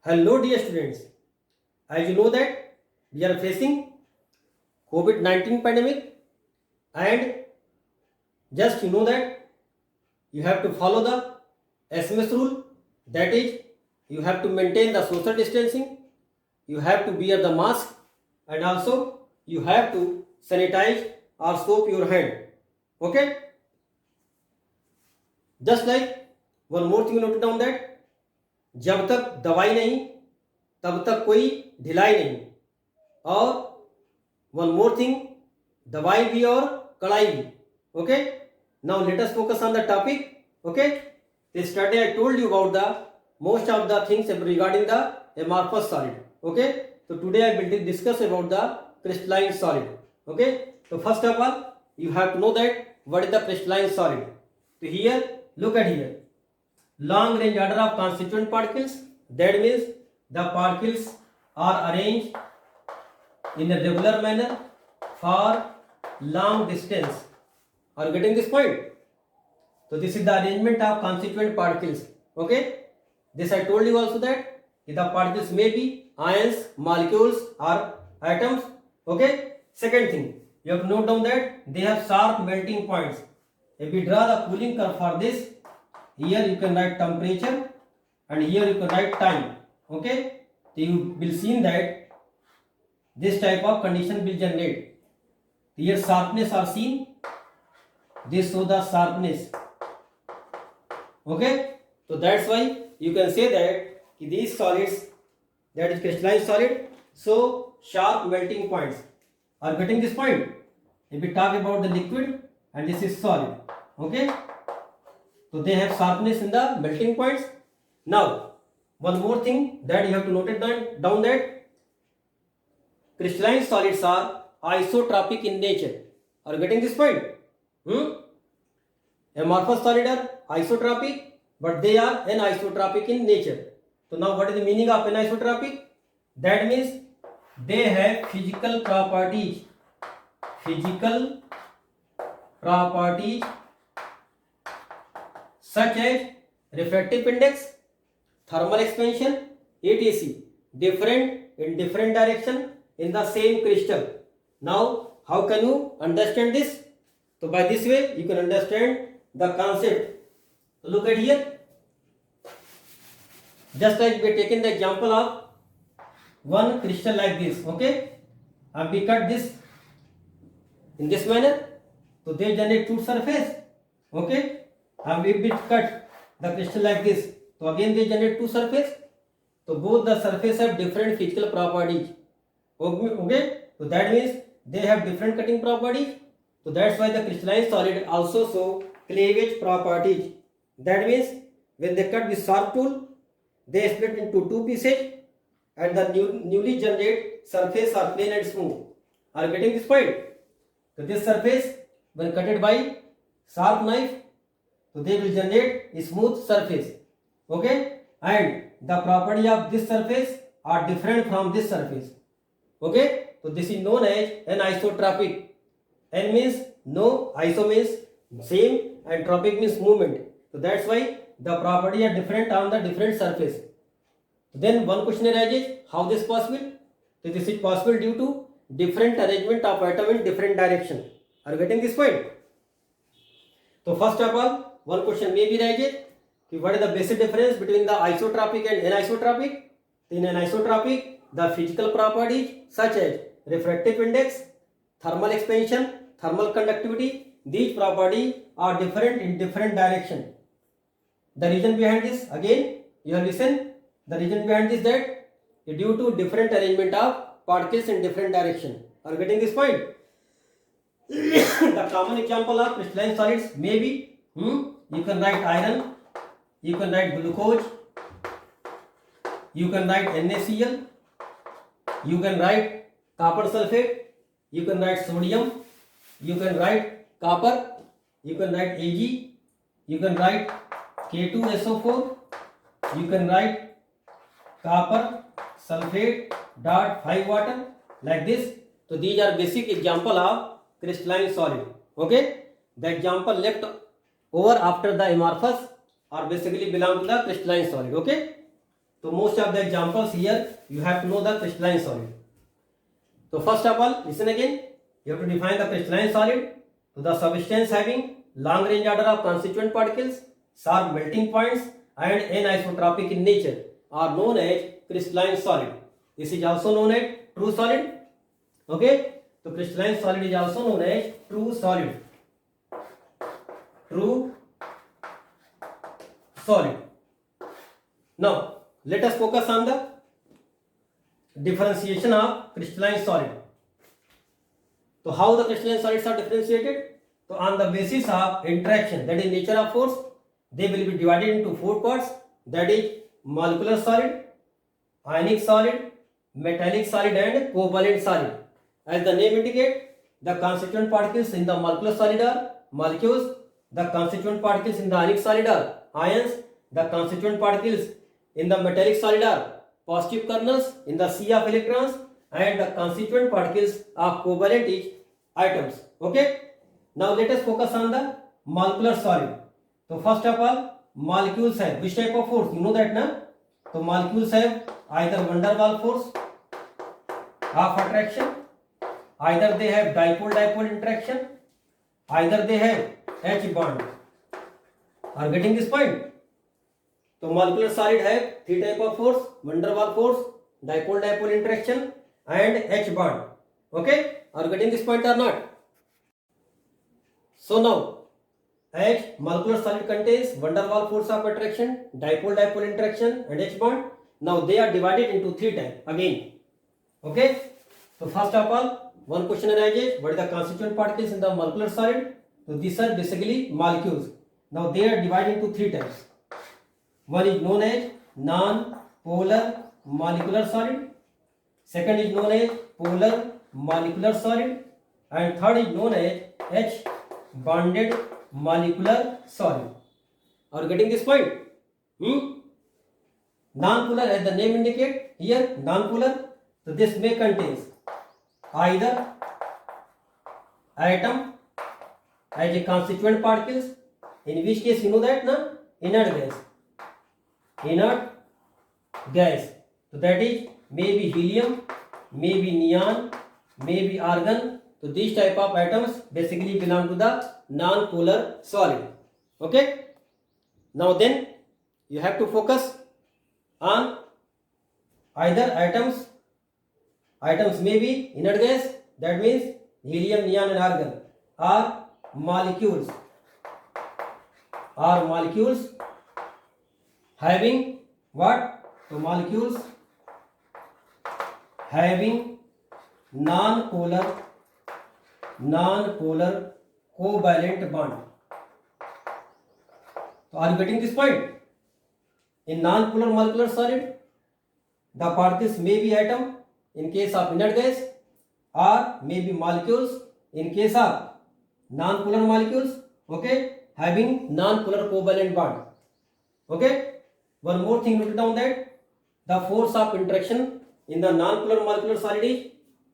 Hello dear students, as you know that we are facing COVID-19 pandemic, and just you know that you have to follow the SMS rule, that is you have to maintain the social distancing, you have to wear the mask, and also you have to sanitize or soap your hand. Okay, just like one more thing you note down that जब तक दवाई नहीं तब तक कोई ढिलाई नहीं, और वन मोर थिंग, दवाई भी और कड़ाई भी. Okay, now let us focus on the topic. Okay, yesterday I told you about the most of the things regarding the amorphous solid. Okay, so today I will discuss about the crystalline solid. Okay, so first of all you have to know that what is the crystalline solid. So here, look at here, long range order of constituent particles, that means the particles are arranged in a regular manner for long distance. Are you getting this point? So this is the arrangement of constituent particles. Okay, this I told you also that the particles may be ions, molecules or atoms. Okay, second thing, you have to note down that they have sharp melting points. If we draw the cooling curve for this, here you can write temperature and here you can write time. Okay, so you will see that this type of condition will generate. Here sharpness are seen, this show the sharpness. Okay, so that's why you can say that these solids, that is crystalline solid, so sharp melting points. Are you getting this point? If we talk about the liquid and this is solid, okay, so they have sharpness in the melting points. Now one more thing that you have to note it down that crystalline solids are isotropic in nature. Are you getting this point? Amorphous solid are isotropic, but they are anisotropic in nature. So now what is the meaning of anisotropic? That means they have physical properties such as refractive index, thermal expansion, etc. different in different direction in the same crystal. Now how can you understand this? So by this way you can understand the concept. So look at here, just like we taken the example of one crystal like this. Okay, and we cut this in this manner, so they generate two surface. Okay, and if we cut the crystal like this, so again they generate two surface. So both the surface have different physical properties. Okay, so that means they have different cutting properties. So that's why the crystalline solid also show cleavage properties. That means when they cut with sharp tool, they split into two pieces and the newly generate surface are plain and smooth. Are you getting this point? So this surface when cutted by sharp knife, so they will generate a smooth surface. Okay, and the property of this surface are different from this surface. Okay, so this is known as anisotropic. N means no, iso means same, and tropic means movement. So that's why the property are different on the different surface. Then one question arises, how this possible? So this is possible due to different arrangement of atom in different direction. Are you getting this point? So first of all, one question may be arises, what is the basic difference between the isotropic and anisotropic? In anisotropic, the physical properties such as refractive index, thermal expansion, thermal conductivity, these properties are different in different direction. The reason behind this, again you have listened, the reason behind this that due to different arrangement of particles in different direction. Are you getting this point? The common example of crystalline solids may be, you can write iron, you can write glucose, you can write NaCl, you can write copper sulfate, you can write sodium, you can write copper, you can write Ag, you can write K2SO4, you can write copper sulfate dot 5 water, like this. So these are basic example of crystalline solid. Okay, the example left over after the amorphous are basically belong to the crystalline solid. Okay, So most of the examples here you have to know the crystalline solid. So first of all, listen again. You have to define the crystalline solid. So the substance having long range order of constituent particles, sharp melting points, and anisotropic in nature are known as crystalline solid. This is also known as true solid. Okay. So crystalline solid is also known as true solid. True solid. Now let us focus on the differentiation of crystalline solid. So how the crystalline solids are differentiated? So on the basis of interaction, that is nature of force, they will be divided into four parts, that is molecular solid, ionic solid, metallic solid, and covalent solid. As the name indicates, the constituent particles in the molecular solid are molecules, the constituent particles in the ionic solid are ions, the constituent particles in the metallic solid are positive kernels in the sea of electrons, and the constituent particles of covalent atoms. Okay. Now let us focus on the molecular solid. So first of all, molecules have which type of force? You know that, na? So molecules have either van der Waals force of attraction, either they have dipole-dipole interaction, either they have H bond. Are getting this point? So molecular solid have three type of force: van der Waals force, dipole-dipole interaction, and H bond. Okay? Are getting this point or not? So now, as molecular solid contains van der Waals force of attraction, dipole-dipole interaction, and H bond, now they are divided into three types again. Okay? So first of all, one question arises: what is the constituent particles in the molecular solid? So these are basically molecules. Now they are divided into three types. One is known as non-polar molecular solid. Second is known as polar molecular solid, and third is known as H bonded molecular solid. Are you getting this point? Non-polar, as the name indicates here, non-polar. So this may contains either atom as a constituent particles, in which case you know that, na, inert gas. Inert gas. So that is maybe helium, maybe neon, maybe argon. So these type of atoms basically belong to the non-polar solid. Okay. Now then you have to focus on either atoms. Atoms may be inert gas, that means helium, neon, and argon, are molecules. Are molecules having what? So molecules having non-polar covalent bond. So are you getting this point? In non-polar molecular solid, the particles may be atom in case of inert gas, or may be molecules in case of non-polar molecules, okay, having non-polar covalent bond. Okay. One more thing, note down that the force of interaction in the non-polar molecular solid is,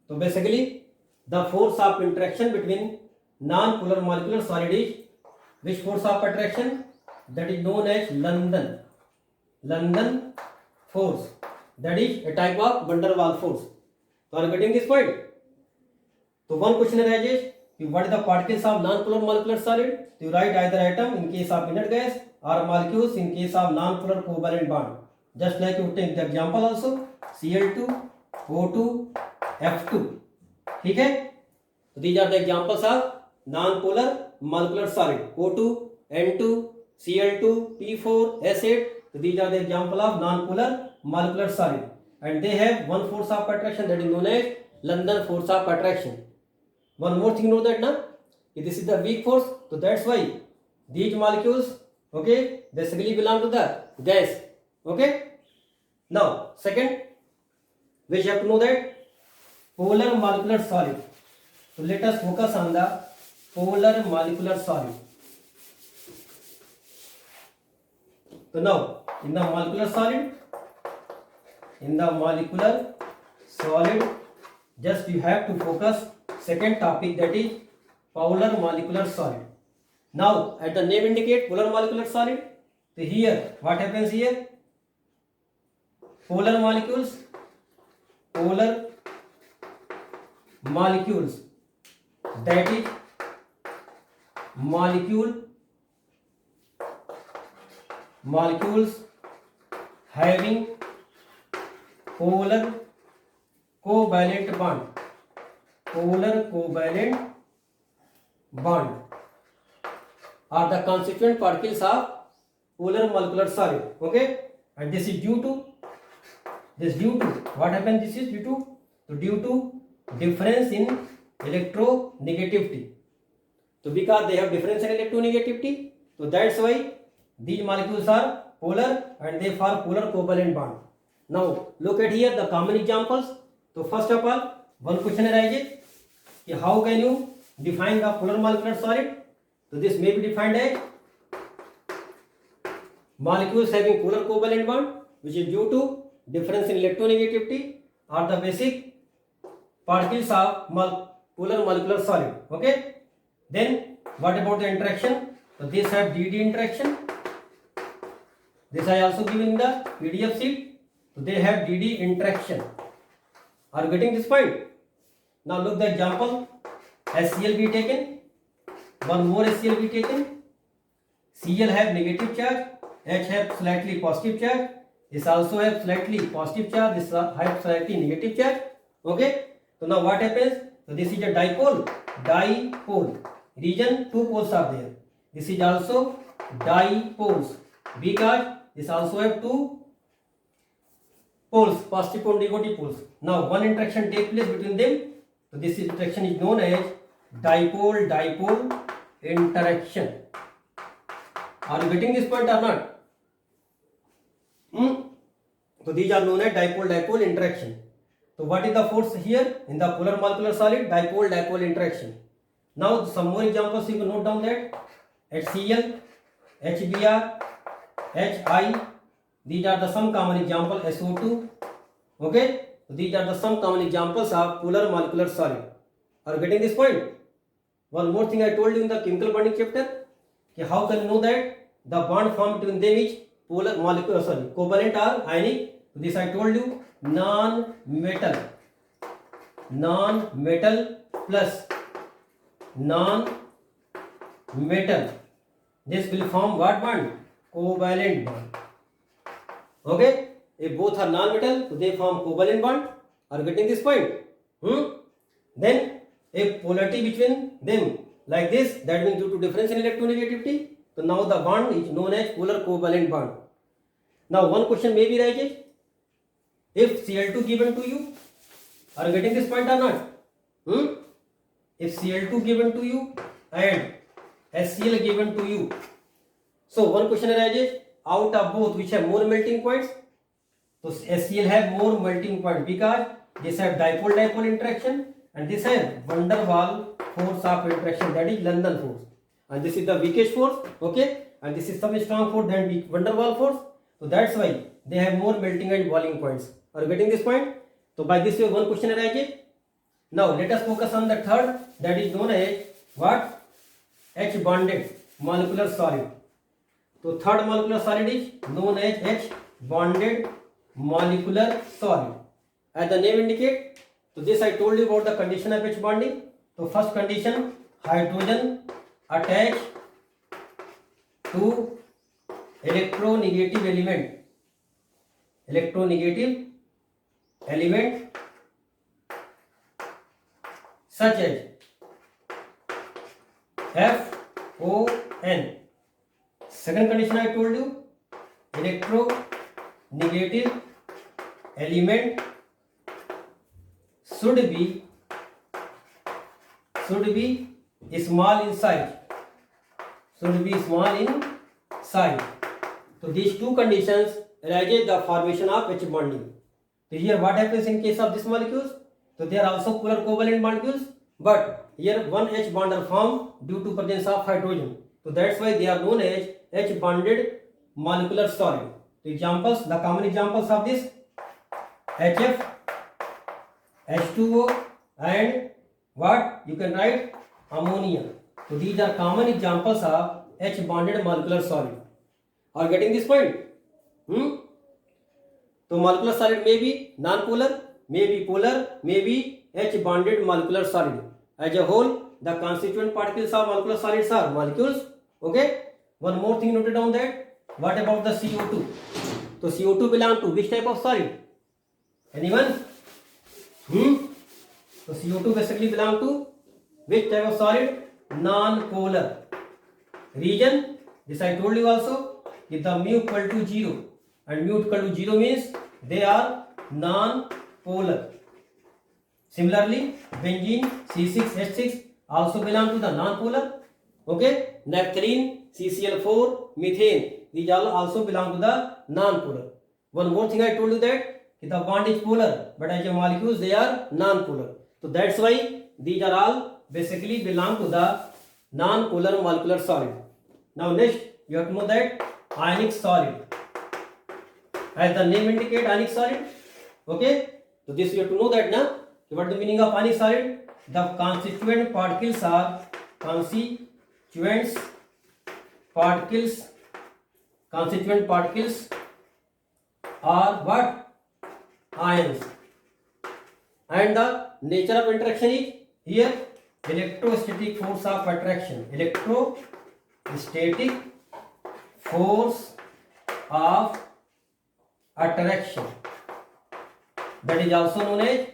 so basically the force of interaction between non-polar molecular solid is which force of attraction? That is known as London force. That is a type of van der Waals force. So are you getting this point? So one question arises: what is the particles of non-polar molecular solid? So you write either atom in case of inert gas or molecules in case of non-polar covalent bond. Just like you take the example also, Cl2, O2, F2. Okay? So these are the examples of non-polar molecular solid: O2, N2, Cl2, P4, S8. So these are the example of non-polar molecular solid, and they have one force of attraction, that is known as London force of attraction. One more thing, know that, na, this is the weak force, so that's why these molecules, okay, basically belong to the gas. Okay. Now second, we have to know that polar molecular solid. So let us focus on the polar molecular solid. So now in the molecular solid, just you have to focus second topic, that is polar molecular solid. Now at the name indicate polar molecular solid. So here what happens here? polar molecules, that is molecules having polar covalent bond are the constituent particles of polar molecular solid. Okay, and this is due to what happened? This is due to difference in electronegativity. So because they have difference in electronegativity, so that's why these molecules are polar and they form polar covalent bond. Now look at here the common examples. So first of all, one question arises: how can you define the polar molecular solid? So this may be defined as molecules having polar covalent bond, which is due to difference in electronegativity, are the basic particles of polar molecular solid. Okay. Then what about the interaction? So these have DD interaction. This I also given in the PDF sheet. So they have DD interaction. Are you getting this point? Now look the example. HCl be taken. One more HCl be taken. Cl have negative charge. H have slightly positive charge. This also have slightly positive charge. This have slightly negative charge. Okay. So now what happens? So this is a dipole. Region, two poles are there. This is also dipoles because this also have two poles, positive and negative poles. Now one interaction takes place between them. So this interaction is known as dipole interaction. Are you getting this point or not? So these are known as dipole interaction. So what is the force here in the polar molecular solid? Dipole interaction. Now some more examples you can note down that HCl, HBr, HI, these are the some common example. SO2. Okay, so these are the some common examples of polar molecular solid. Are you getting this point? One more thing I told you in the chemical bonding chapter, how can you know that the bond formed between them is covalent or ionic? This I told you, non-metal plus non-metal. This will form what bond? Covalent bond. Okay, if both are non-metal, so they form covalent bond. Are you getting this point? Then if polarity between them like this, that means due to difference in electronegativity. So now the bond is known as polar covalent bond. Now one question may be raised: if Cl2 given to you, are you getting this point or not? If Cl2 given to you and HCl given to you, so one question arises: out of both, which have more melting points? So HCl have more melting points because this have dipole interaction and this have van der Waals force of interaction, that is London force, and this is the weakest force. Okay, and this is some strong force than van der Waals force. So that's why they have more melting and boiling points. Are you getting this point? So by this way one question arises. Now let us focus on the third, that is known as what? H bonded molecular solid. So third molecular solid is known as H bonded molecular solid. As the name indicates, so this I told you about the condition of H bonding. So first condition, hydrogen attached to electronegative element such as FON. Second condition I told you, electronegative element should be small in size. So these two conditions arises the formation of H bonding. So here what happens in case of these molecules? So they are also polar covalent molecules, but here one H bond are formed due to presence of hydrogen. So that's why they are known as H bonded molecular solid. The examples, the common examples of this: HF, H2O, and what you can write? Ammonia. So these are common examples of H bonded molecular solid. Are you getting this point? तो molecular solid may be non-polar, may be polar, may be H-bonded molecular solid. As a whole, the constituent particles of molecular solids are molecules. Okay. One more thing noted down that. What about the CO2? So CO2 belong to which type of solid? Anyone? So CO2 basically belong to which type of solid? Non-polar. Reason? This I told you also. If the mu equal to 0 and mu equal to 0 means they are non-polar. Similarly, benzene C6H6 also belong to the non-polar. Okay, naphthalene, CCl4, methane, these all also belong to the non-polar. One more thing I told you that the bond is polar, but as a molecules they are non-polar. So that's why these are all basically belong to the non-polar molecular solid. Now next you have to know that ionic solid. As the name indicate, ionic solid. Okay, so this you have to know that now. What is the meaning of ionic solid? The constituent particles are constituent particles are what? Ions. And the nature of interaction is here electrostatic force of attraction. Electrostatic force of attraction. That is also known as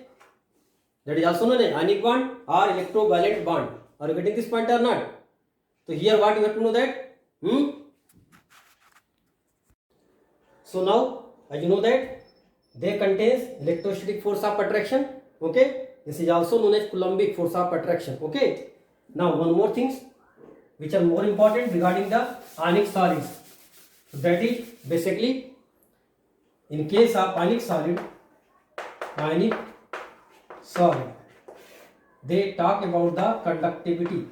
ionic bond or electrovalent bond. Are you getting this point or not? So here what you have to know that. So now as you know that they contains electrostatic force of attraction. Okay, this is also known as Coulombic force of attraction. Okay, now one more things which are more important regarding the ionic solids. So that is basically in case of ionic solid, they talk about the conductivity.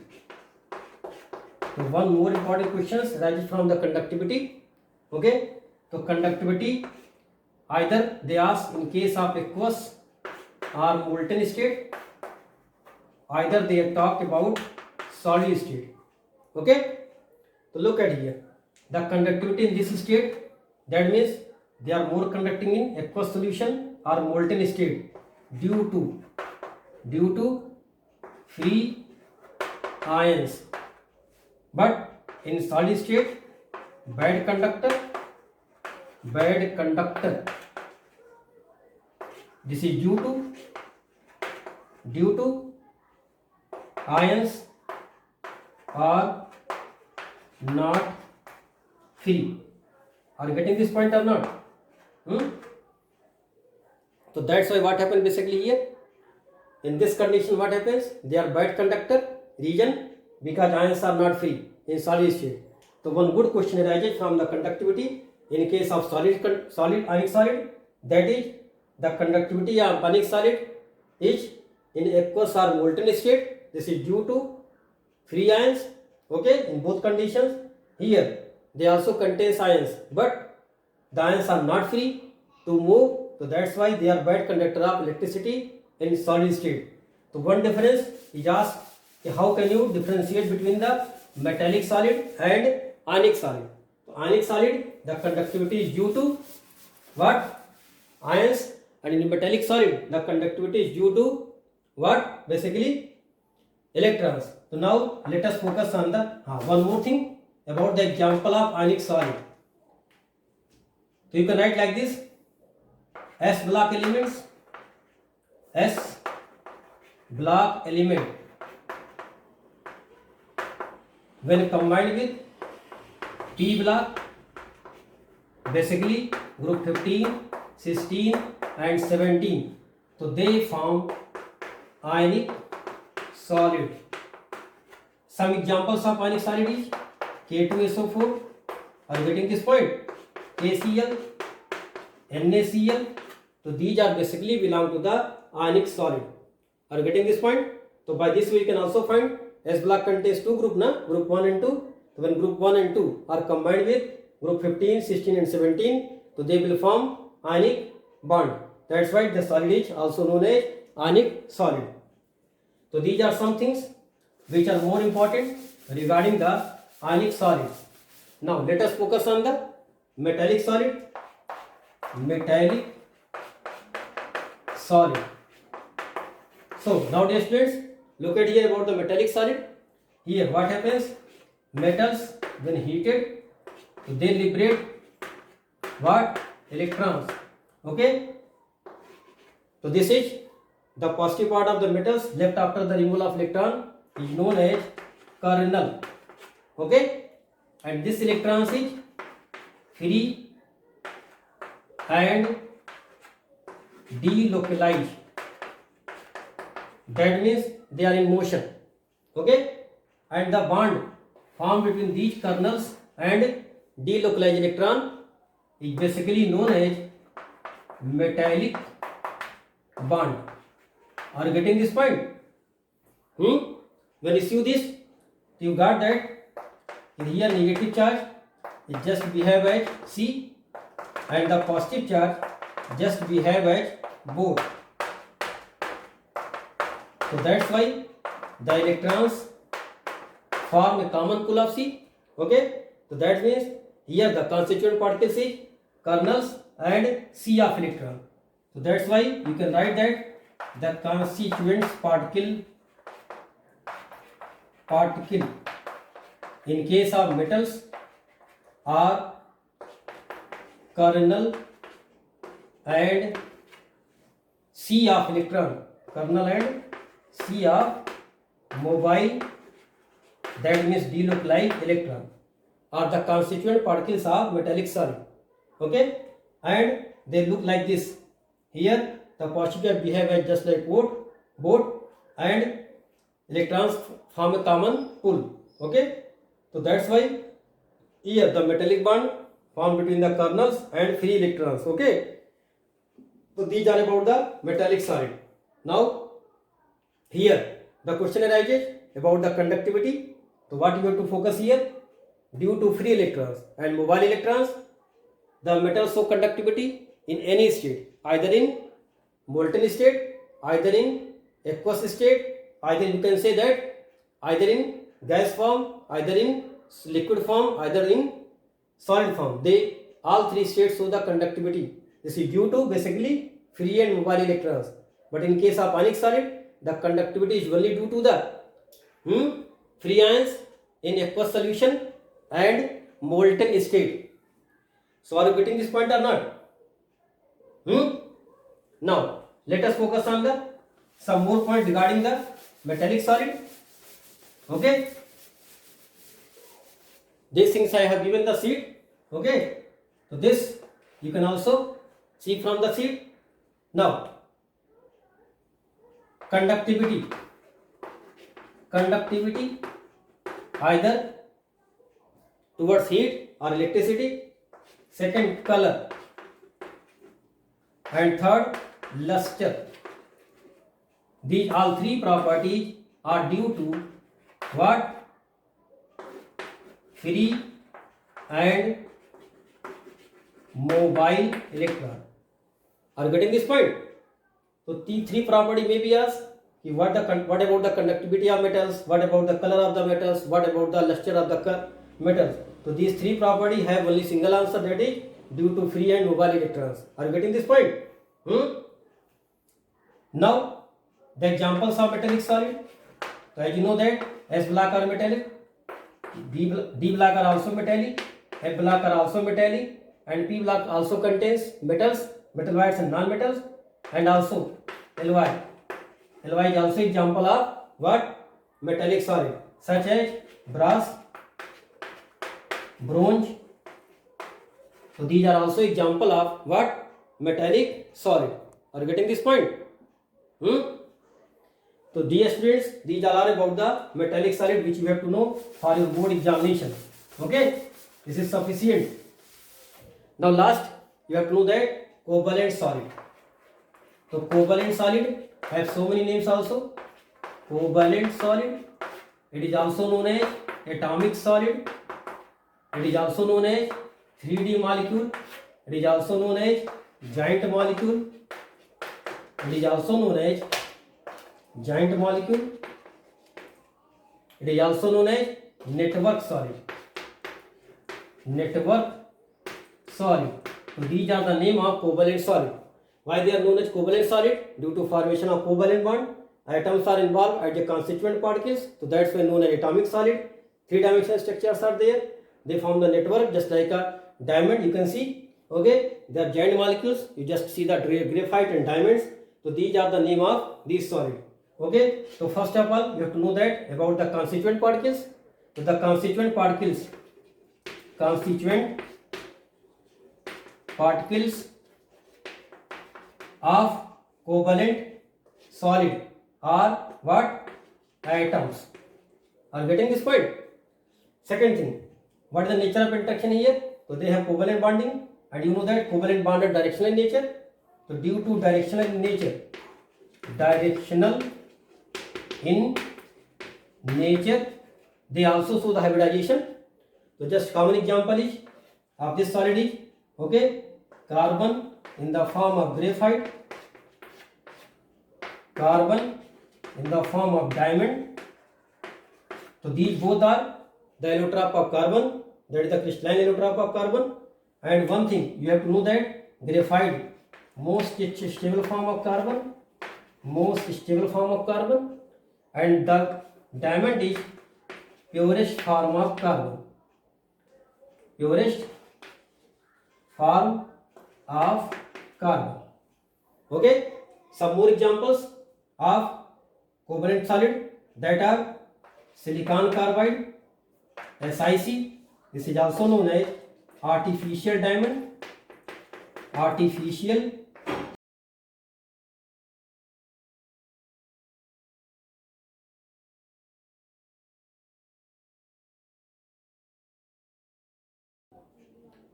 So one more important question arises from the conductivity. Okay, so conductivity either they ask in case of aqueous or molten state, either they talk about solid state. Okay, so look at here the conductivity in this state, that means they are more conducting in aqueous solution or molten state due to free ions, but in solid state bad conductor. This is due to ions are not free. Are you getting this point or not? So that's why what happens basically here. In this condition what happens? They are bad conductor. Reason? Because ions are not free in solid state. So one good question arises from the conductivity in case of solid ionic solid, that is the conductivity of ionic solid is in aqueous or molten state. This is due to free ions. Okay, in both conditions. Here they also contains ions, but the ions are not free to move. So that's why they are bad conductor of electricity in solid state. So one difference is asked, how can you differentiate between the metallic solid and ionic solid? So ionic solid, the conductivity is due to what? Ions, and in metallic solid the conductivity is due to what? Basically electrons. So now let us focus on the one more thing about the example of ionic solid. So you can write like this: S block elements, S block element when combined with P block, basically group 15, 16 and 17, so they form ionic solid. Some examples of ionic solid is K2SO4. Are you getting this point? KCl, NaCl. So these are basically belong to the ionic solid. Are you getting this point? So by this we can also find S block contains two group, group 1 and 2. So when group 1 and 2 are combined with group 15, 16 and 17, so they will form ionic bond. That's why the solid is also known as ionic solid. So these are some things which are more important regarding the ionic solid. Now let us focus on the metallic solid. metallic solid. So now dear students, look at here about the metallic solid. Here what happens? Metals when heated, they liberate what? Electrons. Okay. So this is the positive part of the metals left after the removal of electron is known as kernel. Okay. And this electrons is free and delocalized. That means they are in motion. Okay. And the bond formed between these kernels and delocalized electron is basically known as metallic bond. Are you getting this point? When you see this, you got that here negative charge it just behave as C and the positive charge just behave as both. So that's why the electrons form a common pool of C. Okay. So that means here the constituent particles is kernels and C of electron. So that's why you can write that the constituents particle in case of metals are kernel and C of electron, kernel and C of mobile, that means delocalized electron, are the constituent particles of metallic solid. Okay, and they look like this. Here the positive behave as just like boat and electrons form a common pool. Okay, so that's why here the metallic bond formed between the kernels and free electrons. Okay, so these are about the metallic solid. Now here the question arises about the conductivity. So what you have to focus here? Due to free electrons and mobile electrons, the metals show conductivity in any state, either in molten state, either in aqueous state, either you can say that either in gas form, either in liquid form, either in solid form. They all three states show the conductivity. This is due to basically free and mobile electrons. But in case of ionic solid, the conductivity is only due to the free ions in aqueous solution and molten state. So are you getting this point or not? Now let us focus on the some more points regarding the metallic solid. Okay, these things I have given the sheet. Okay, so this you can also see from the sheet. Now conductivity either towards heat or electricity, second color, and third luster. These all three properties are due to what? Free and mobile electron. Are you getting this point? So these three properties may be asked. What about the conductivity of metals? What about the color of the metals? What about the luster of the metals? So these three properties have only single answer, that is due to free and mobile electrons. Are you getting this point? Now the examples of metallic solid. So as you know that S block are metallic, D block are also metallic, F block are also metallic, and P block also contains metals, metal whites and non-metals, and also Ly. Ly is also example of what? Metallic solid, such as brass, bronze. So these are also example of what? Metallic solid. Are you getting this point? So dear students, these are about the metallic solid which you have to know for your board examination. Okay, this is sufficient. Now last you have to know that covalent solid. So covalent solid have so many names also. Covalent solid, it is also known as atomic solid, it is also known as 3D molecule, it is also known as giant molecule, it is also known as giant molecule, it is also known as network solid. Network solid So these are the name of covalent solid. Why they are known as covalent solid? Due to formation of covalent bond. Atoms are involved at the constituent particles. So that's why known as atomic solid. Three-dimensional structures are there. They form the network just like a diamond. You can see. Okay, they are giant molecules. You just see the graphite and diamonds. So these are the name of these solid. Okay. So first of all, you have to know that about the constituent particles. So the constituent particles of covalent solid are what? Atoms. Are getting this point? Second thing, what is the nature of interaction here? So they have covalent bonding, and you know that covalent bond are directional in nature. So due to directional in nature, they also show the hybridization. So just common example is of this solid is, okay, carbon in the form of graphite, carbon in the form of diamond. So these both are the allotrope of carbon, that is the crystalline allotrope of carbon. And one thing you have to know that graphite most stable form of carbon, and the diamond is purest form of carbon, Okay, some more examples of covalent solid, that are silicon carbide, SiC. This is also known as artificial diamond,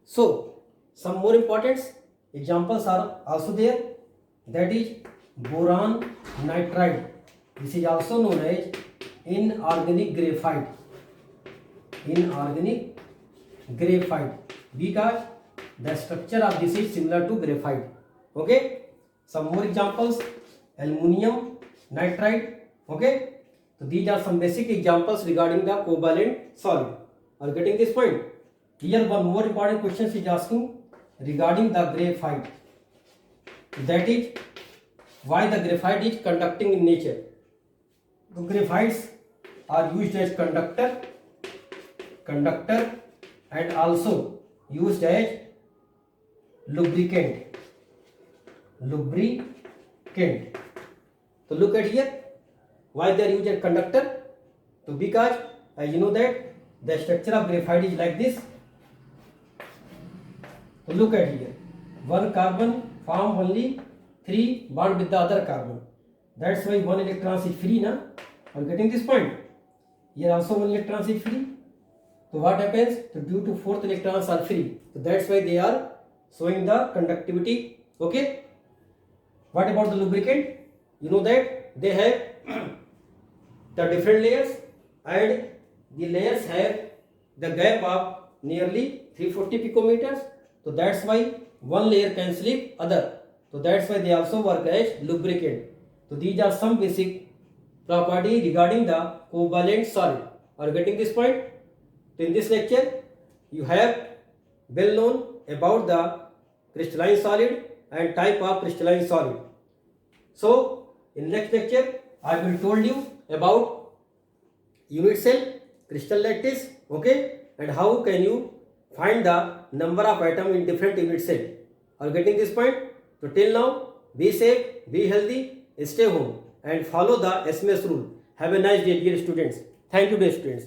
So some more important examples are also there, that is boron nitride. This is also known as inorganic graphite, because the structure of this is similar to graphite. Okay, some more examples, aluminum nitride. Okay, so these are some basic examples regarding the covalent solid. Are you getting this point? Here one more important question is asking regarding the graphite, that is why the graphite is conducting in nature. The graphites are used as conductor and also used as lubricant. So look at here, why they are used as conductor. So because as you know that the structure of graphite is like this. So look at here, one carbon form only 3 bond with the other carbon. That's why one electron is free, na? Are you getting this point? Here also one electron is free. So what happens? So due to 4th electrons are free. So that's why they are showing the conductivity. Okay. What about the lubricant? You know that they have the different layers, and the layers have the gap of nearly 340 picometers. So that's why one layer can sleep other. So that's why they also work as lubricant. So these are some basic property regarding the covalent solid. Are you getting this point? So in this lecture, you have well known about the crystalline solid and type of crystalline solid. So in next lecture, I will told you about unit cell, crystal lattice, okay, and how can you find the number of atoms in different unit cell. Are you getting this point? So till now, be safe, be healthy, stay home, and follow the SMS rule. Have a nice day, dear students. Thank you, dear students.